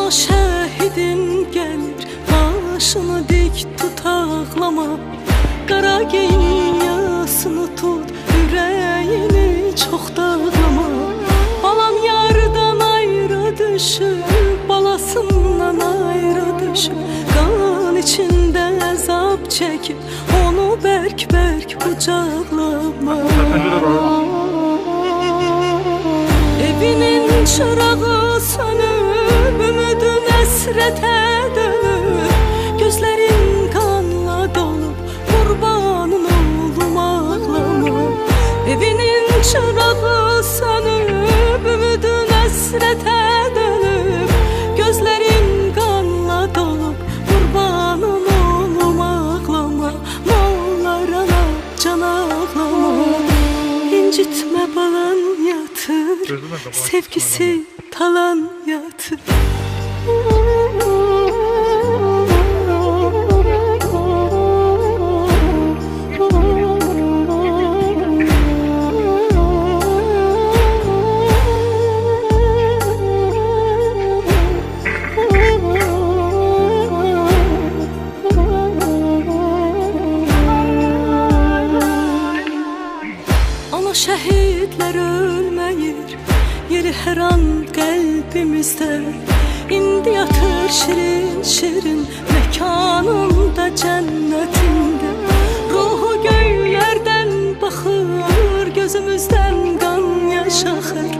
Ana şehidin gelir, başını dik tut ağlama. Qara giyin yasını tut, yüreğini çok dağlama. Balam yardan ayrı düşüp, balasından ayrı düşüp, kan içinde azap çekip, onu berk berk kucaklama. Evinin çırağı sönüp, ümidin esrete dönüp, gözlerin kanla dolup, kurbanın oldum ağlama. Evinin çırağı sönüp, ümidin esrete dönüp, gözlerin kanla dolup, kurbanın oldum ağlama. Moğollar ana can ağlama. İncitme balan yatır, sevgisi talan yatır. Ana şehitler ölmeyir, yeri her an kalbimizde. İndi yatır şirin şirin, mekanında cennetinde. Ruhu göylerden bakır, gözümüzden kan yaş akır.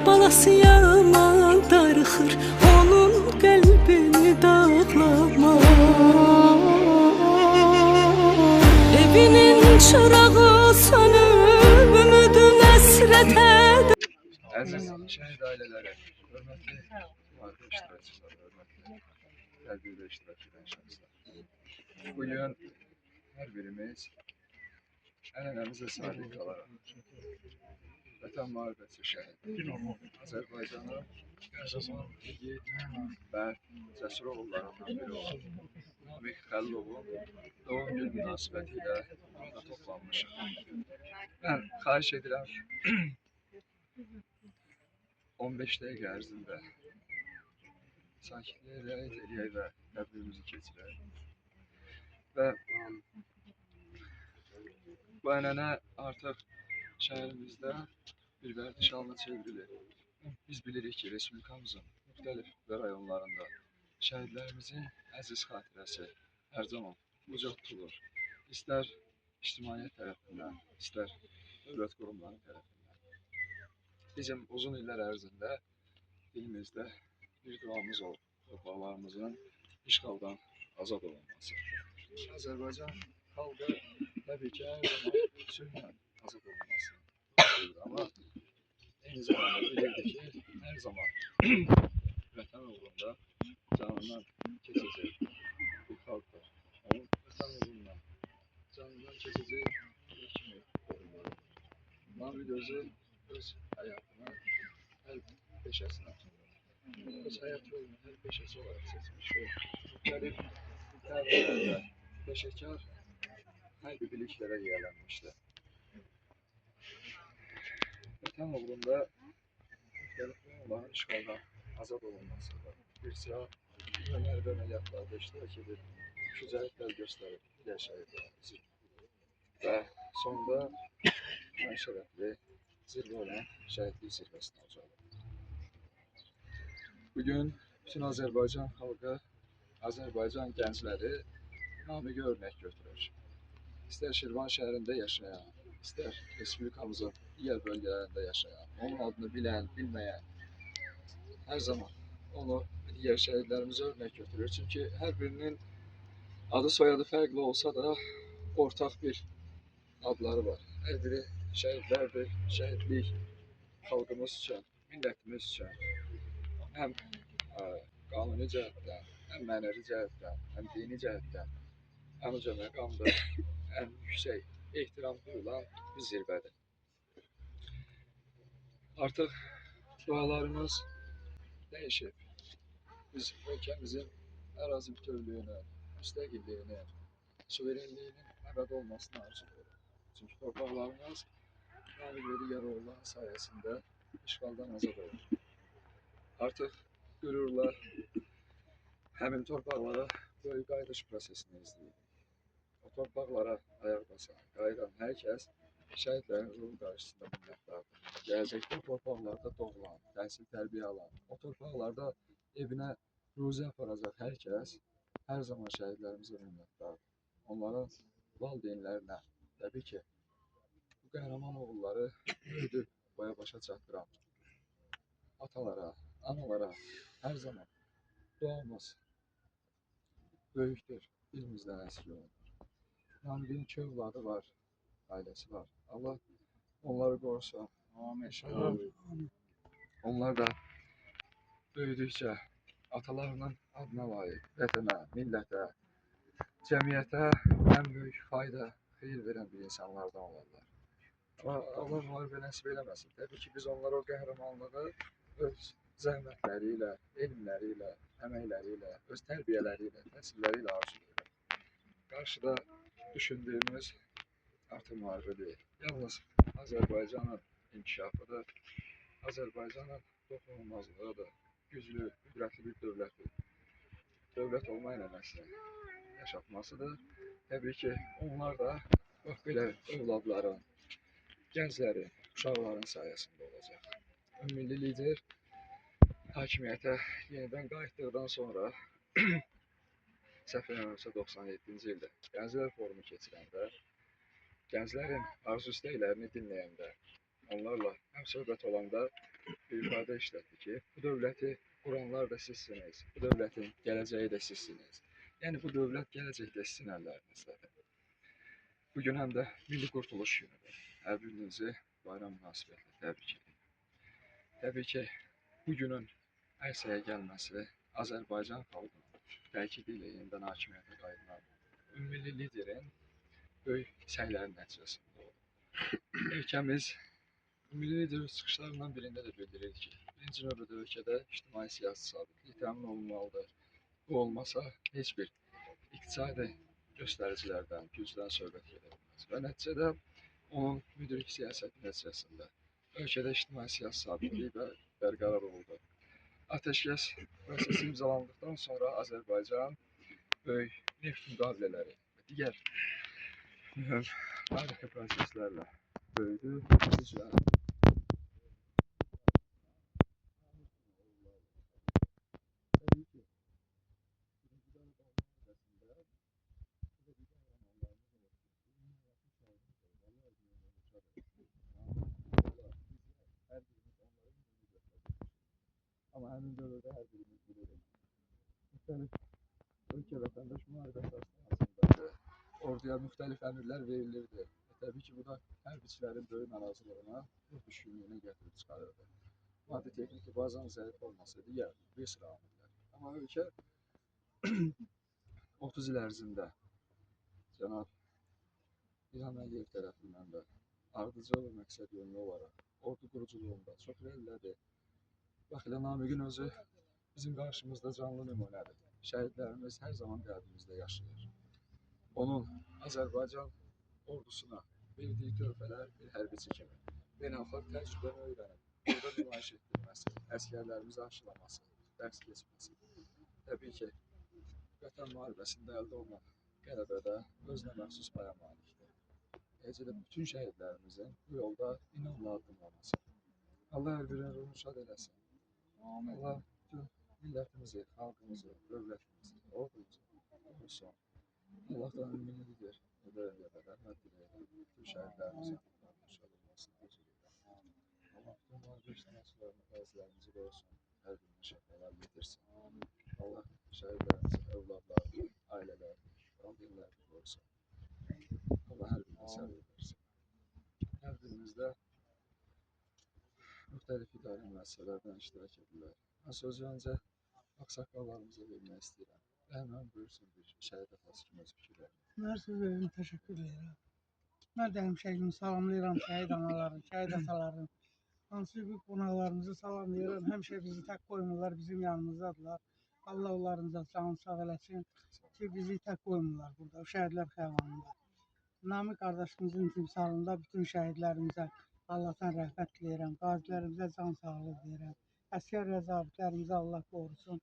Balası yaman darıxır, onun kalbini dağlama. Evinin çırağı sönüp, ümidin esrete. Aziz şehit aileleri, hürmetli marka iştirakçıları, hürmetli tedbirde iştirak eden şahıslar. Bugün her birimiz ənənəmizə sadiq qalaraq Vətən müharibəsi şəhidi Azərbaycanın yiğit və cəsur oğullarından biri olan Namiq Xəllovun doğum günü münasibətilə burada toplanmışıq. Mən xahiş edirəm 15 dəqiqə ərzində sakitliyə riayət edək və tədbirimizi keçirək. Və bu ənənə artıq şəhərimizdə bir vərdiş halına çevrilir. Biz bilirik ki, Respublikamızın müxtəlif rayonlarında şəhidlərimizin əziz xatirəsi hər zaman uca tutulur. İstər ictimaiyyət tərəfindən, istər dövlət qurumları tərəfindən. Bizim uzun illər ərzində dilimizdə bir duamız olub, torpaqlarımızın işğaldan azad olunması. Azərbaycan xalqı təbii ki, hər zaman sülhlə azad olunması. Amma eyni zamanda bilirdi ki, hər zaman vətən uğrunda canından keçəcək bir xalqdır. Onun vətən uğrunda canından keçəcək bir kimi görünür. Namiq özü öz həyatını hər peşəsinə, öz həyat yolunu hər peşəsi olaraq seçmiş və müxtəlif tərbiyyələrdə peşəkar hərbi biliklərə yiyələnmişdir. Vətən uğrunda müxtəlif onların işğaldan azad olunmasında bir sıra hərbi əməliyyatlarda iştirak edib, şücaətlər göstərib şəhidlərimizi və sonda ən şərəfli zirvə olan şəhidlik zirvəsinə ucalıb. Bugün bütün Azərbaycan xalqı, Azərbaycan gəncləri Namiqə örnek götürür. İstər Şirvan şəhərində yaşayan, istər Respublikamızın digər bölgələrində yaşayan, onun adını bilən, bilməyən hər zaman onu digər şəhidlərimizə örnek götürür. Çünki hər birinin adı soyadı fərqli olsa da ortaq bir adları var. Hər biri şəhidlərdir. Şəhidlik xalqımız üçün, millətimiz üçün həm qanuni cəhətdən, həm mənəvi cəhətdən, həm dini cəhətdən ən uca məqamdır, ən yüksək ehtiram duyulan bir zirvədir. Artıq dualarımız dəyişib. Biz ölkəmizin ərazi bütövlüyünün, müstəqilliyinin, suverenliyinin əbədi olmasını arzulayırıq. Çünki torpaqlarımız Namiq və digər oğulların sayəsində işğaldan azad oldu. Artıq qürurla həmin torpaqlara böyük qayıdış prosesini izləyir. O torpaqlara ayaq basan, qayıdan hər kəs şəhidlərin ruhu qarşısında minnətdardır. Gələcəkdə o torpaqlarda doğulan, təhsil tərbiyə alan, o torpaqlarda evinə ruzi aparacaq hər kəs hər zaman şəhidlərimizə minnətdardır. Onların valideynlərinə, təbii ki, bu qəhrəman oğulları böyüdüb boya başa çatdıran atalara, analara hər zaman duamız böyükdür, dilimizdən əskik olmur. Namiqin 2 övladı var, ailəsi var. Allah onları qorusun. Amin. İnşallah onlar da böyüdükcə atalarının adına layiq, vətənə, millətə, cəmiyyətə ən böyük fayda, xeyir verən bir insanlardan olarlar. Allah müharibə nəsib eləməsin. Təbii ki, biz onlara o qəhrəmanlığı öz zəhmətləri ilə, elmləri ilə, əməkləri ilə, öz tərbiyələri ilə, təhsilləri ilə arzulayırıq. Qarşıda düşündüyümüz artıq müharibə deyil. Yalnız Azərbaycanın inkişafıdır, Azərbaycanın toxunulmazlığıdır, güclü, qüdrətli bir dövlət olma eləməsini yaşatmasıdır. Təbii ki, onlar da bax belə övladların, gənclərin, uşaqların sayəsində olacaq. Ümummilli lider hakimiyyətə yenidən qayıtdıqdan sonra səhv eləmirəmsə 97-ci ildə Gənclər Forumu keçirəndə, gənclərin arzu istəklərini dinləyəndə, onlarla həmsöhbət olanda bir ifadə işlətdi ki, bu dövləti quranlar da sizsiniz, bu dövlətin gələcəyi də sizsiniz. Yəni bu dövlət gələcəkdə sizin əllərinizdədir. Bugün həm də Milli Qurtuluş günüdür. Hər birinizi bayram münasibətilə təbrik edirəm. Təbii ki, bu günün ərsəyə gəlməsi Azərbaycan xalqının təkidi ilə yenidən hakimiyyətə qayıdan ümummilli liderin böyük səylərin nəticəsində oldu. Ölkəmiz ümummilli lider çıxışlarından birində də bildirir ki, birinci növbədə ölkədə ictimai-siyasi sabitlik təmin olunmalıdır. Bu olmasa heç bir iqtisadi göstəricilərdən, gücdən söhbət gedə bilməz. Və nəticədə onun müdrik siyasəti nəticəsində ölkədə ictimai-siyasi sabitlik bərqərar oldu. Ateşkəs prosesi imzalandıqdan sonra Azərbaycan böyük neft müqavilələri və digər mühüm tarixi proseslərlə böyüdü, güclə. Təbii ki, birinci Qarabağ müharibəsində bu da bir qəhrəmanlarımız oldu. Bizim həyatın şahidimiz oldu. Allah özünə yoluşadır. Hər birimiz onların yolunu göstərdik. Amma həmin dövrdə hər birimiz bilirik. Müxtəlif ölkə vətəndaş müharibəsi əsnasında orduya müxtəlif əmrlər verilirdi. Təbii ki, bu da hərbiçilərin böyük narazılığına, ruh düşkünlüyünə gətirib çıxarırdı. Maddi texniki bazanın zəif olması, digər bir sıra amillər. Amma ölkə 30 il ərzində cənab İlham Əliyev tərəfindən də ardıcıl və məqsəd yönlü olaraq ordu quruculuğunda çox irəlilədi. Bax elə Namiqin özü bizim qarşımızda canlı nümunədir. Şəhidlərimiz hər zaman qəlbimizdə yaşayır. Onun Azərbaycan ordusuna verdiyi töhfələr bir hərbiçi kimi beynəlxalq təcrübəni öyrənib, burada nümayiş etdirməsi, əsgərlərimizi aşılaması, dərs keçməsi. Təbii ki, Vətən müharibəsində əldə olunan qələbədə özünə məxsus paya malikdir. Eləcə də bütün şəhidlərimizin bu yolda inamla addımlaması. Allah hər birinin ruhunu şad eləsin. Allah bütün millətimizi, xalqımızı, dövlətimizi, ordumuzu qorusun. Allah'tan ümminidir. Rəhmət diləyirəm. Bütün şəhidlərimizin ruhlarının şad olmasını arzu edirəm. Allah bütün müharibə iştirakçılarını, qəzilərimizi qorusun. Hər birinin şəfalar yetirsin. Allah şəhidlərimizin övladlarını, ailələrini, valideynlərini qorusun. Allah hər birini səbir versin. Hər birimizdə müxtəlif idarə müəssisələrdən iştirak edirlər. Mən sözü öncə ağsaqqallarımıza vermək istəyirəm. Rəhmən buyursun bir şəhid atası kimi öz fikirlərini. Mən sizə təşəkkür edirəm. Mən də həmşəhrimi salamlayıram, şəhid anaların, şəhid ataların. Hansı bir qonaqlarımızı salamlayıram. Həmişə bizi tək qoymurlar, bizim yanımızdadılar. Allah onlarınıza canı sağ eləsin ki, bizi tək qoymurlar burada, şəhidlər xəyanında. Namiq qardaşımızın timsalında bütün şəhidlərimizə Allahdan rəhmət diləyirəm. Qazilərimizə can sağlığı diləyirəm. Əsgər və zabitlərimizə Allah qorusun.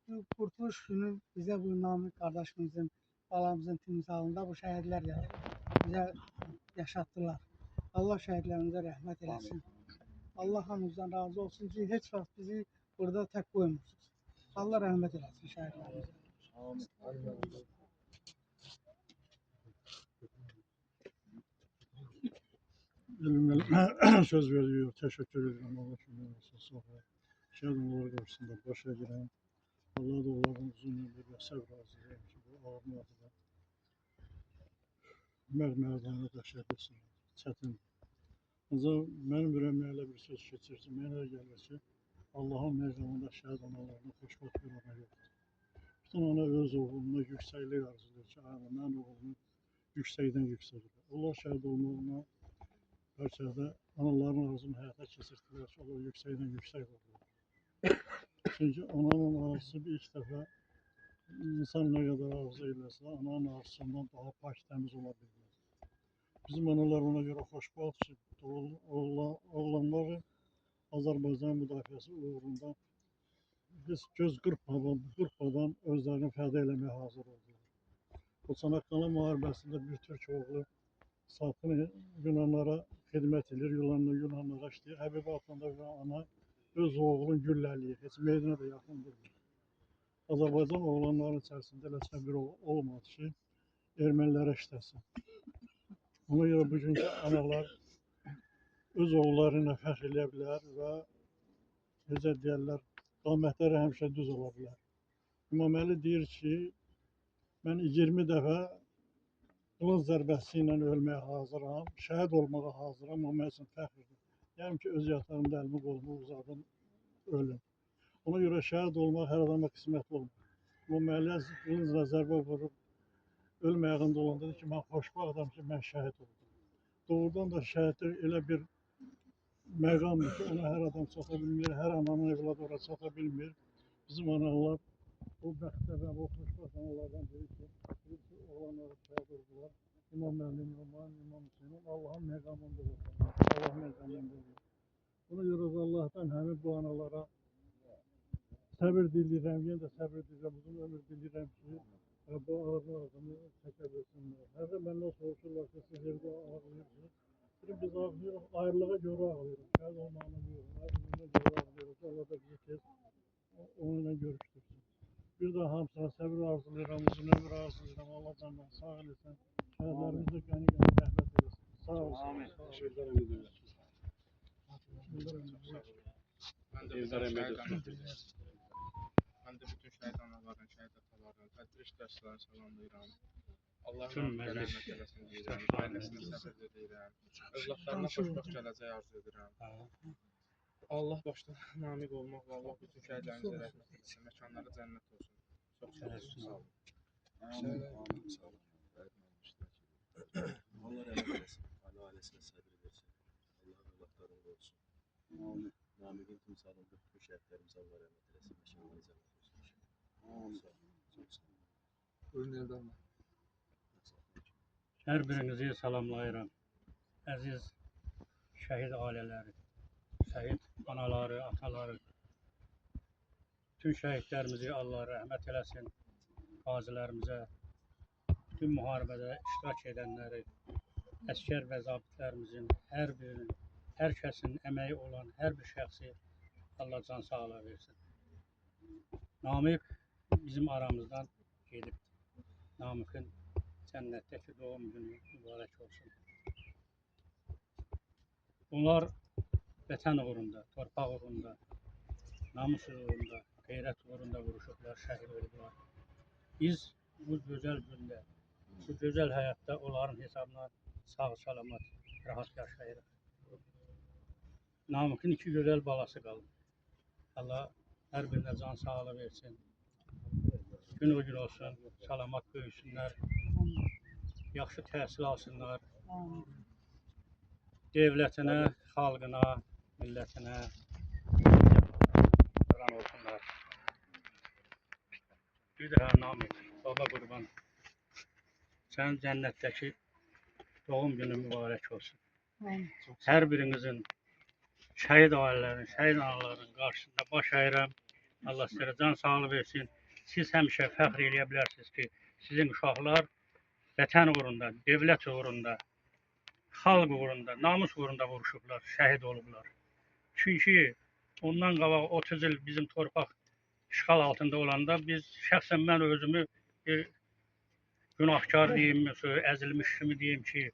Bu Kurtuluş günü bize bu Namık kardeşimizin, balamızın timsalında bu şehitler bize yaşattılar. Allah şehitlerimize rahmet eylesin. Allah hamımızdan razı olsun ki hiç vakit bizi burada tek koymuşsunuz. Allah rahmet eylesin şehitlerimize. Elimden söz veriyor. Teşekkür ederim. Allah şükür olsun. Sonra şehadımlar karşısında başa giren Allah da onların uzun ömür ve sabır arzulayın ki bu ağırın adına mərmərdən daşıya bilsin. Çətin. Ancaq mənim ürəyimə elə bir söz keçir ki, mənə gəlir ki, Allahın meydanında şəhid analarına xoşbəxt bir ana yoxdur. Bütün ana öz oğluna yüksəklik arzulayır ki, mən oğlumu yüksəkdən yüksəlir. Allah şəhid olmağına bəlkə də anaların arzunu həyata keçirdilər ki, o yüksəkdən yüksək olurlar. Çünki ananın arzusu bir ilk dəfə insan nə qədər arzu eləsə, ananın arzusundan daha pak təmiz ola bilmez. Bizim analar ona görə xoşbəxt ki, oğlanları Azərbaycan müdafiəsi uğrunda biz göz qırpmadan özlərini fəda eləməyə hazır oldular. O Çanaqqala müharibəsində bir Türk oğlu Sapını Yunanlara xidmət edir, Yunanlara işləyir. Həbibə atanda və ana öz oğlunu gülləliyir, heç meydana da yaxın durmur. Azərbaycan oğlanların içərisində eləsə bir olmadı ki, ermənilərə işləsin. Ona görə bugünkü analar öz oğulları ilə fəxr eləyə bilər və necə deyərlər, qamətləri həmişə düz ola bilər. İmam Əli deyir ki, mən 20 dəfə qılınc zərbəsi ilə ölməyə hazıram, şəhid olmağa hazıram, o mənim üçün fəxrdir. Yəni ki, öz yatağımda əlimi qolumu uzadım, ölüm. Ona görə şəhid olmaq hər adama qismət olmur. İmam Əli qılıncla zərbə vurub, ölüm ayağında olanda dedi ki, mən xoşbəxtəm ki, mən şəhid oldum. Doğrudan da şəhidlik elə bir məqamdır ki, ona hər adam çata bilmir, hər ananın evladı ora çata bilmir. Bizim analar o bəxtə və o xoşbəxt analardan biri ki, oğlanları şəhid oldular. İmam Əli'nin, İmam Hüseynin, Allah'ın məqamında oldular. Allah məqamında oldular. Ona görə Allah'tan həmin bu analara səbir diləyirəm, yenə də səbir diləyirəm, uzun ömür diləyirəm ki, bu ağrını çəkə bilsinlər. Hər də məndən soruşurlar ki, siz evdə ağrıyırsınız. Biz ağrıyırıq, ayrılığa görə ağrıyırıq. Şəhid olmağına görə, ayrılığına görə ağrıyırıq. Allah da bizi tez onunla görüşdürsün. Bir daha hamısına səbir arzulayıram, uzun ömür arzulayıram. Allah canına sağ eləsin. Şəhidlərimizə qəni-qəni rəhmət eləsin. Sağ olsun. Amin. Teşekkür ederim. Mən də bütün şəhid anaların, şəhid ataların, tədbir iştirakçılarını salamlayıram. Allah rəhmət eləsin deyirəm, ailəsinə səbir edirəm, övladlarına xoşbəxt gələcək arzu edirəm. Allah başda namiq olmaq və Allah bütün şəhidlərimizə rəhmət eləsin, məkanları cənnət olsun. Çox sağ olun. Sağ olun. Allah rəhmət eləsin, ailəsinə səbir versin. Allah övladlarını qorusun. Namiqin timsalında bütün şəhidlərimiz Allah rəhmət eləsin, məkanları cənnət olsun. Çox sağ olun. Buyurun Eldar. Hər birinizi salamlayıram. Əziz şəhid ailələri, şəhid anaları, ataları, bütün şəhidlərimizi Allah rəhmət eləsin. Qazilərimizə, bütün müharibədə iştirak edənləri, əskər və zabitlərimizin hər birinin, hər kəsin əməyi olan hər bir şəxsi Allah can sağlığı versin. Namiq bizim aramızdan gedib. Namiqin cənnətdəki doğum günü mübarək olsun. Bunlar vətən uğrunda, torpaq uğrunda, namus uğrunda, qeyrət uğrunda vuruşublar, şəhid oldular. Biz bu gözəl gündə, bu gözəl həyatda onların hesabına sağ-salamat, rahat yaşayırıq. Namiqin iki gözəl balası qaldı. Allah hər birinə can sağlığı versin. Gün o gün olsun, salamat böyüsünlər, yaxşı təhsil alsınlar, devlətinə, xalqına, millətinə qurban olsunlar. Bir daha Namiq, baba qurban, sənin cənnətdəki doğum günü mübarək olsun. Hər birinizin, şəhid ailələrin, şəhid anaların qarşısında baş əyirəm. Allah sizlərə can sağlığı versin. Siz həmişə fəxr eləyə bilərsiniz ki, sizin uşaqlar vətən uğrunda, dövlət uğrunda, xalq uğrunda, namus uğrunda vuruşublar, şəhid olublar. Çünki ondan qabaq 30 il bizim torpaq işğal altında olanda biz şəxsən mən özümü bir günahkar deyim, əzilmiş kimi deyim ki,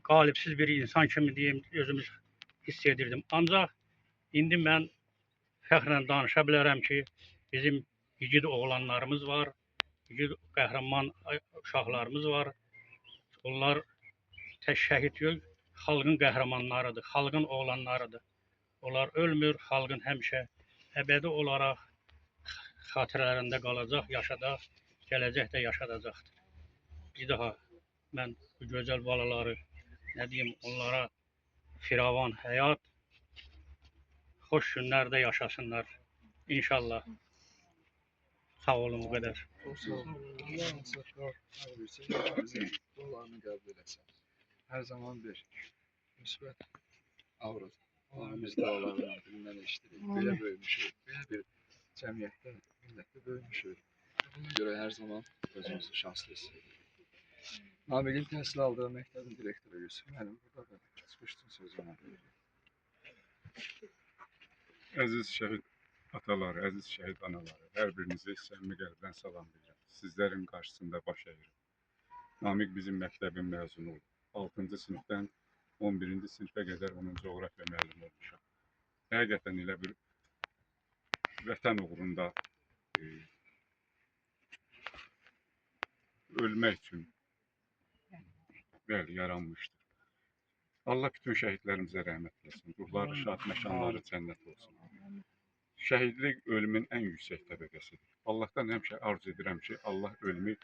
qalibsiz bir insan kimi deyim, özümü hiss edirdim. Ancaq indi mən fəxrlə danışa bilərəm ki, bizim igid oğlanlarımız var, igid qəhrəman uşaqlarımız var. Onlar tək şəhid yox, xalqın qəhrəmanlarıdır, xalqın oğlanlarıdır. Onlar ölmür, xalqın həmişə əbədi olaraq xatirələrində qalacaq, yaşadaq, gələcək də yaşadacaqdır. Bir daha mən bu gözəl balaları, nə deyim, onlara firavan həyat, xoş günlərdə yaşasınlar. İnşallah. Sağ olun bu qədər. Çok sağ olun. Allah saklar. Bizim dualarını kabul etsin. Her zaman bir müsbet avruz. Allah'ımız dualarını dilinden eşittirik. Böyle böyümüşük. Böyle bir cemiyette, millette böyümüşük. Buna göre her zaman özümüzü şanslı hissedirik. Namiqin təhsil aldığı məktəbin direktoru Yusuf müəllim burada da çıxmışdın sözü ona. Əziz şəhid ataları, əziz şəhid anaları, hər birinizi səmimi qəlbdən salamlayıram. Sizlərin qarşısında baş əyirəm. Namiq bizim məktəbin məzunu oldu. 6-cı sinifdən 11-ci sinifə qədər onun coğrafiya müəllimi olmuşam. Həqiqətən elə bir vətən uğrunda ölmək üçün yaranmışdır. Allah bütün şəhidlərimizə rəhmət eləsin. Ruhları şad, məkanları cənnət olsun. Şəhidlik ölümün ən yüksək təbəqəsidir. Allahdan həmişə arzu edirəm ki, Allah ölümü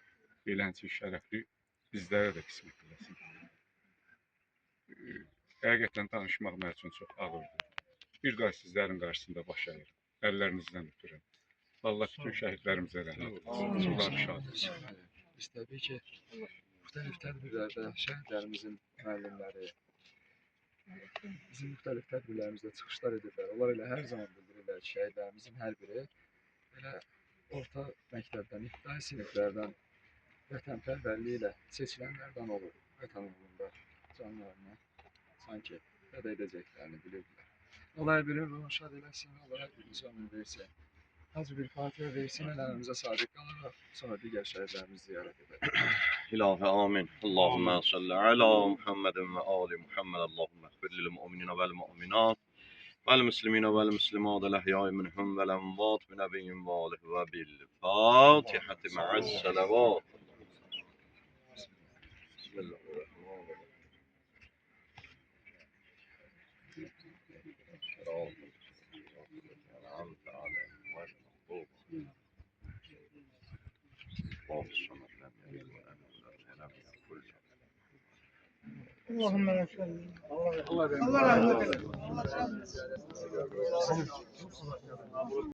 beləncə şərəfli bizlərə də qismət eləsin. Həqiqətən danışmaq mənim üçün çox ağırdır. Bir daha sizlərin qarşısında baş əyirəm. Əllərinizdən öpürəm. Allah bütün şəhidlərimizə rəhmət eləsin. Ruhları şad olsun. Biz təbii ki, müxtəlif tədbirlərdə şəhidlərimizin müəllimləri, bizim müxtəlif tədbirlərimizdə çıxışlar edirlər. Onlar elə hər zaman bildirirlər ki, şəhidlərimizin hər biri elə orta məktəbdən, ibtidai siniflərdən vətənpərvərliyi ilə seçilənlərdən olur. Vətən uğrunda canlarını sanki fəda edəcəklərini bilirdilər. Allah hər birinin ruhunu şad eləsin, Allah hər birimizi ömür versin. Hacı bir fatihə versin, ələrimizə sadiq qalaraq sonra digər şəhidlərimizi ziyarət edək. İlahi amin. Allahümme salli ala Muhammedin ve ali Muhammed. Allahümme ighfir lil mu'minina vel mu'minat vel muslimina vel muslimat el ahya'i minhum vel emvat bi nebiyyin ve alihi ve bil Fatihati ma'as salavat. Allahümme salli. Allah Allah rahmet eylesin. Allah rahmet eylesin.